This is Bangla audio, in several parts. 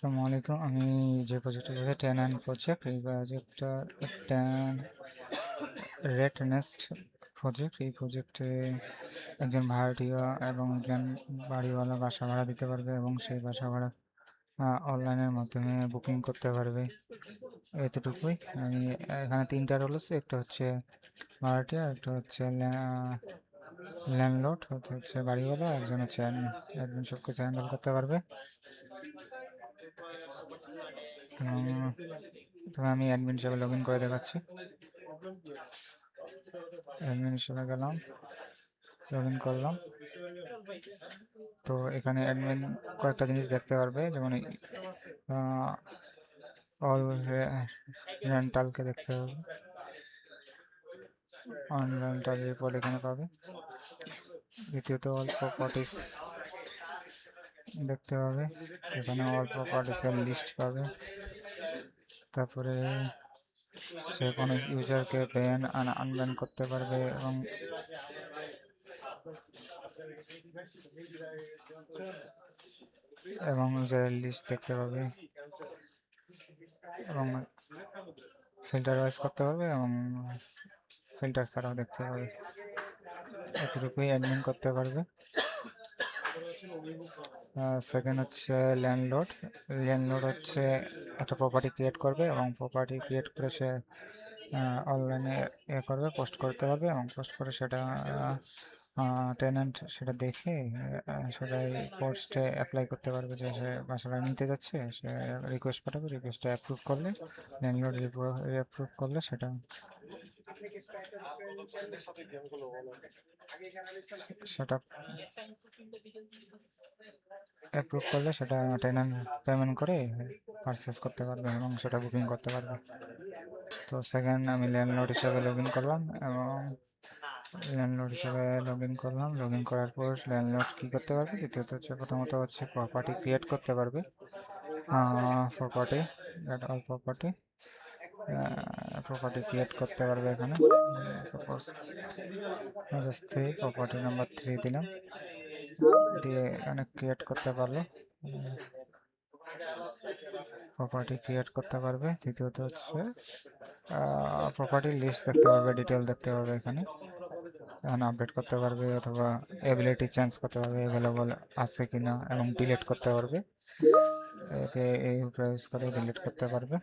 আসসালামু আলাইকুম। আমি যে প্রজেক্টটা বলছি টেন প্রজেক্ট, এই প্রজেক্টটা টেন রেড নেস্ট প্রজেক্ট। এই প্রজেক্টে একজন ভাড়াটিয়া এবং একজন বাড়িওয়ালা বাসা ভাড়া দিতে পারবে এবং সেই বাসা ভাড়া অনলাইনের মাধ্যমে বুকিং করতে পারবে। এতটুকুই। আমি এখানে তিনটা রোল আছে, একটা হচ্ছে ভাড়াটিয়া, একটা হচ্ছে ল্যান্ডলর্ড, হচ্ছে বাড়িওয়ালা, একজন হচ্ছে অ্যাডমিন। অ্যাডমিন সব কিছু হ্যান্ডেল করতে পারবে। তবে আমি অ্যাডমিন হিসেবে লগ ইন করে দেখাচ্ছি। অ্যাডমিন হিসেবে গেলাম, লগ ইন করলাম। তো এখানে অ্যাডমিন কয়েকটা জিনিস দেখতে পারবে, যেমন অল রেন্টালকে দেখতে পারবে, অন রেন্টাল রিপোর্ট এখানে পাবে। দ্বিতীয়ত অল প্রপার্টিস দেখতে পাবে, এখানে অল প্রপার্টিসের লিস্ট পাবে। তারপরে সে কোনো ইউজারকে ব্যান আনব্যান করতে পারবে এবং ইউজারের লিস্ট দেখতে পাবে এবং ফিল্টার ওয়াইজ করতে পারবে এবং ফিল্টার ছাড়াও দেখতে পাবে। এতটুকুই অ্যাডমিন করতে পারবে। সেকেন্ড হচ্ছে ল্যান্ডলর্ড। ল্যান্ডলর্ড হচ্ছে একটা প্রপার্টি ক্রিয়েট করবে এবং প্রপার্টি ক্রিয়েট করে সে অনলাইনে করবে, পোস্ট করতে পারবে এবং পোস্ট করে সেটা টেনেন্ট সেটা দেখে সেটাই পোস্টে অ্যাপ্লাই করতে পারবে যে সে বাসাটা নিতে যাচ্ছে। সে রিকোয়েস্ট পাঠাবে, রিকোয়েস্টটা অ্যাপ্রুভ করলে, ল্যান্ডলর্ড অ্যাপ্রুভ করলে সেটা সেটা টেনেন্ট পেমেন্ট করে পারচেস করতে পারবে এবং সেটা বুকিং করতে পারবে। তো সেকেন্ড আমি ল্যান্ডলর্ড হিসাবে লগ ইন করলাম এবং লগ ইন করার পর ল্যান্ডলর্ড কী করতে পারবে? দ্বিতীয়ত হচ্ছে, প্রথমত হচ্ছে প্রপার্টি ক্রিয়েট করতে পারবে। প্রপার্টি অল প্রপার্টি ক্রিয়েট করতে পারবে। এখানে সাপোজ প্রপার্টি নাম্বার 3 দিলাম, দিয়ে এখানে ক্রিয়েট করতে পারলো, প্রপার্টি ক্রিয়েট করতে পারবে। তৃতীয়ত হচ্ছে প্রপার্টির লিস্ট দেখতে পারবে, ডিটেল দেখতে পারবে। এখানে আপডেট করতে পারবে অথবা এবিলিটি চেঞ্জ করতে পারবে, অ্যাভেলেবল আছে কিনা, এবং ডিলিট করতে পারবে। একে এই প্রেস করে ডিলিট করতে পারবে।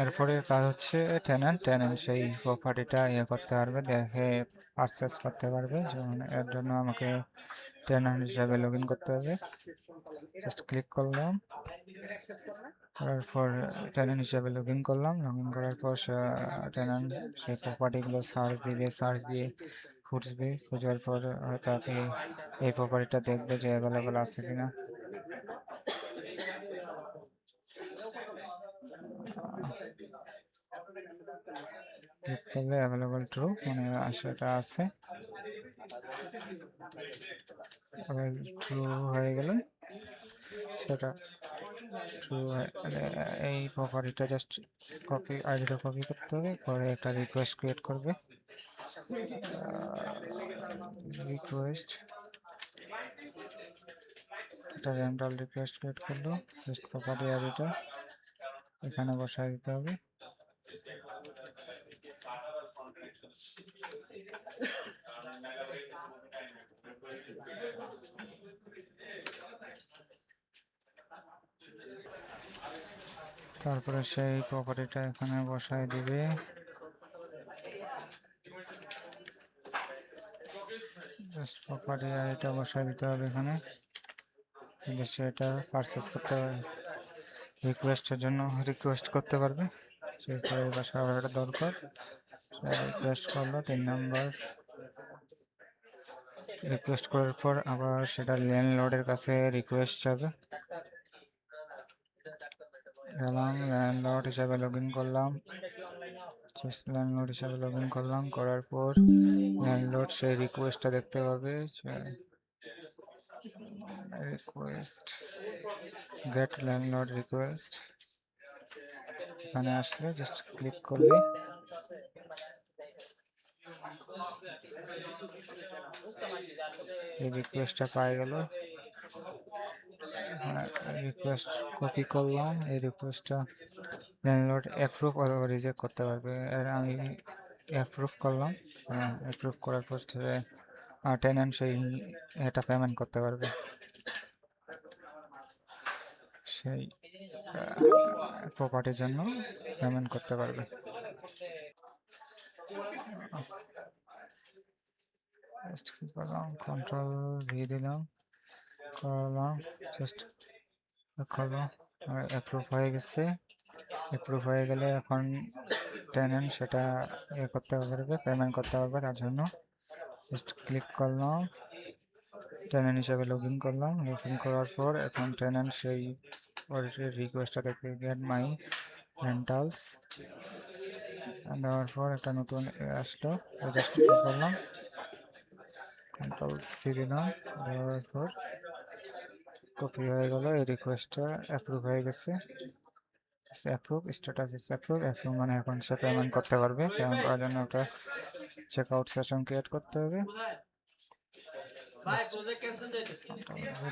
এরপরে কাজ হচ্ছে টেনেন্ট সেই প্রপার্টিটা করতে পারবে, দেখে পারচেস করতে পারবে। যেমন এর জন্য আমাকে টেনেন্ট হিসাবে লগ ইন করতে হবে। জাস্ট ক্লিক করলাম, করার পর টেনেন্ট হিসাবে লগ ইন করলাম। লগ ইন করার পর টেনেন্ট সেই প্রপার্টিগুলো সার্চ দিয়ে খুঁজবে। খোঁজার পর তাকে এই প্রপার্টিটা দেখবে যে অ্যাভেলেবল আছে কিনা। ক্লিক করলে অ্যাভেলেবল ট্রু, মানে সেটা আছে। ট্রু হয়ে গেলে সেটা ট্রু। এই প্রপার্টিটা জাস্ট আইডিটা কপি করতে হবে, পরে একটা রিকোয়েস্ট ক্রিয়েট করবে। রিকোয়েস্ট একটা রেন্টাল রিকোয়েস্ট ক্রিয়েট করলো, জাস্ট প্রপার্টি আইডিটা এখানে বসায় দিতে হবে। তারপরে সেই প্রপার্টিটা এখানে বসায় দিবে। জাস্ট প্রপার্টি আইডিটা বসায় দিতে হবে এখানে, সেটা পারচেস করতে হবে। রিকোয়েস্টের জন্য রিকোয়েস্ট করতে পারবে, সেই বাসা ভাড়াটা দরকার, রিকোয়েস্ট করলো। 3 নম্বর রিকোয়েস্ট করার পর আবার সেটা ল্যান্ডলর্ডের কাছে রিকোয়েস্ট যাবে। গেলাম, ল্যান্ডলর্ড হিসাবে লগ ইন করলাম। করার পর ল্যান্ডলর্ড সেই রিকোয়েস্টটা দেখতে পাবে। রিকোয়েস্ট গেট ল্যান্ডলর্ড রিকোয়েস্ট, এখানে আসলে জাস্ট ক্লিক করলে এই রিকোয়েস্টটা পাই গেল। রিকোয়েস্ট কপি করলাম, এই রিকোয়েস্টটা ল্যান্ডলর্ড অ্যাপ্রুভ অথবা রিজেক্ট করতে পারবে। আর আমি অ্যাপ্রুভ করলাম, অ্যাপ্রুভ করার পর টেনেন্ট সেই এটা পেমেন্ট করতে পারবে, সেই প্রপার্টির জন্য পেমেন্ট করতে পারবে। জাস্ট কি করলাম, কন্ট্রোল ভি দিলাম, করলাম, জাস্ট করলাম, অ্যাপ্রুভ হয়ে গেছে। অ্যাপ্রুভ হয়ে গেলে এখন টেনেন্ট সেটা ইয়ে করতে পারবে, পেমেন্ট করতে পারবে। তার জন্য জাস্ট ক্লিক করলাম, টেনেন্ট হিসাবে লগ ইন করলাম। লগ ইন করার পর এখন টেনেন্ট সেই রিকোয়েস্টটা দেখবে, গেট মাই রেন্টালস দেওয়ার পর একটা নতুন আসলো, জাস্ট ক্লিক করলাম, কন্ট্রোল সি দিলাম, দেওয়ার পর কপি হয়ে গেল। এই রিকোয়েস্টটা অ্যাপ্রুভ হয়ে গেছে। Approve, status is approve. Approve মানে এখন সে পেমেন্ট করতে পারবে। পেমেন্ট করার জন্য একটা চেক আউট সেশন ক্রিয়েট করতে হবে,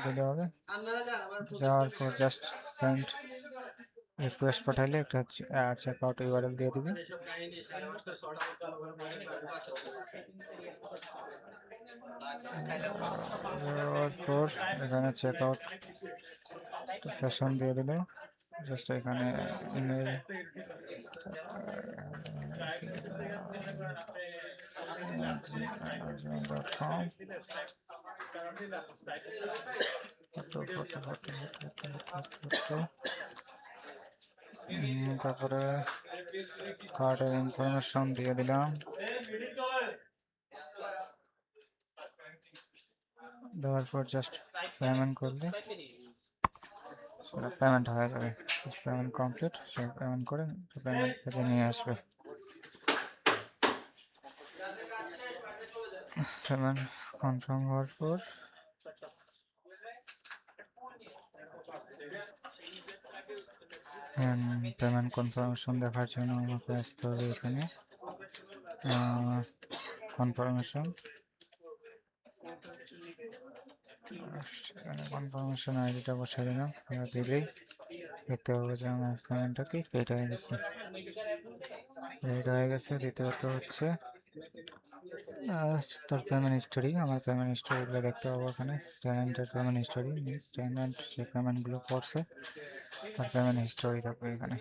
দিলে হবে। যাওয়ার পর জাস্ট সেন্ড রিকোয়েস্ট পাঠাইলে একটা চেক আউট ইউআরএল দিয়ে দিবে। দেওয়ার পর এখানে চেক আউট সেশন দিয়ে দিলে জাস্ট এখানে ইমেল gmail.com তারপরে কার্ডের ইনফরমেশন দিয়ে দিলাম। দেওয়ার পর জাস্ট পেমেন্ট করলে সেটা পেমেন্ট হয়ে যাবে। পেমেন্ট কমপ্লিট, সে পেমেন্ট করে পেমেন্ট পেজে নিয়ে আসবে। পেমেন্ট কনফার্ম হওয়ার পর পেমেন্ট কনফার্মেশন দেখার জন্য আমাকে আসতে হবে এখানে কনফার্মেশন, কনফার্মেশন আইডিটা বসে দিলাম। দিলেই দেখতে পাবো যে আমার পেমেন্টটা কি পেড হয়ে গেছে। পেড হয়ে গেছে। দ্বিতীয়ত হচ্ছে তার পেমেন্ট হিস্টোরি, আমার পেমেন্ট হিস্টোরিগুলো দেখতে পাবো এখানে। টেনেন্টের পেমেন্ট হিস্টোরি মিনস টেনেন্ট যে পেমেন্টগুলো করছে তার পেমেন্ট হিস্টোরি থাকবে এখানে।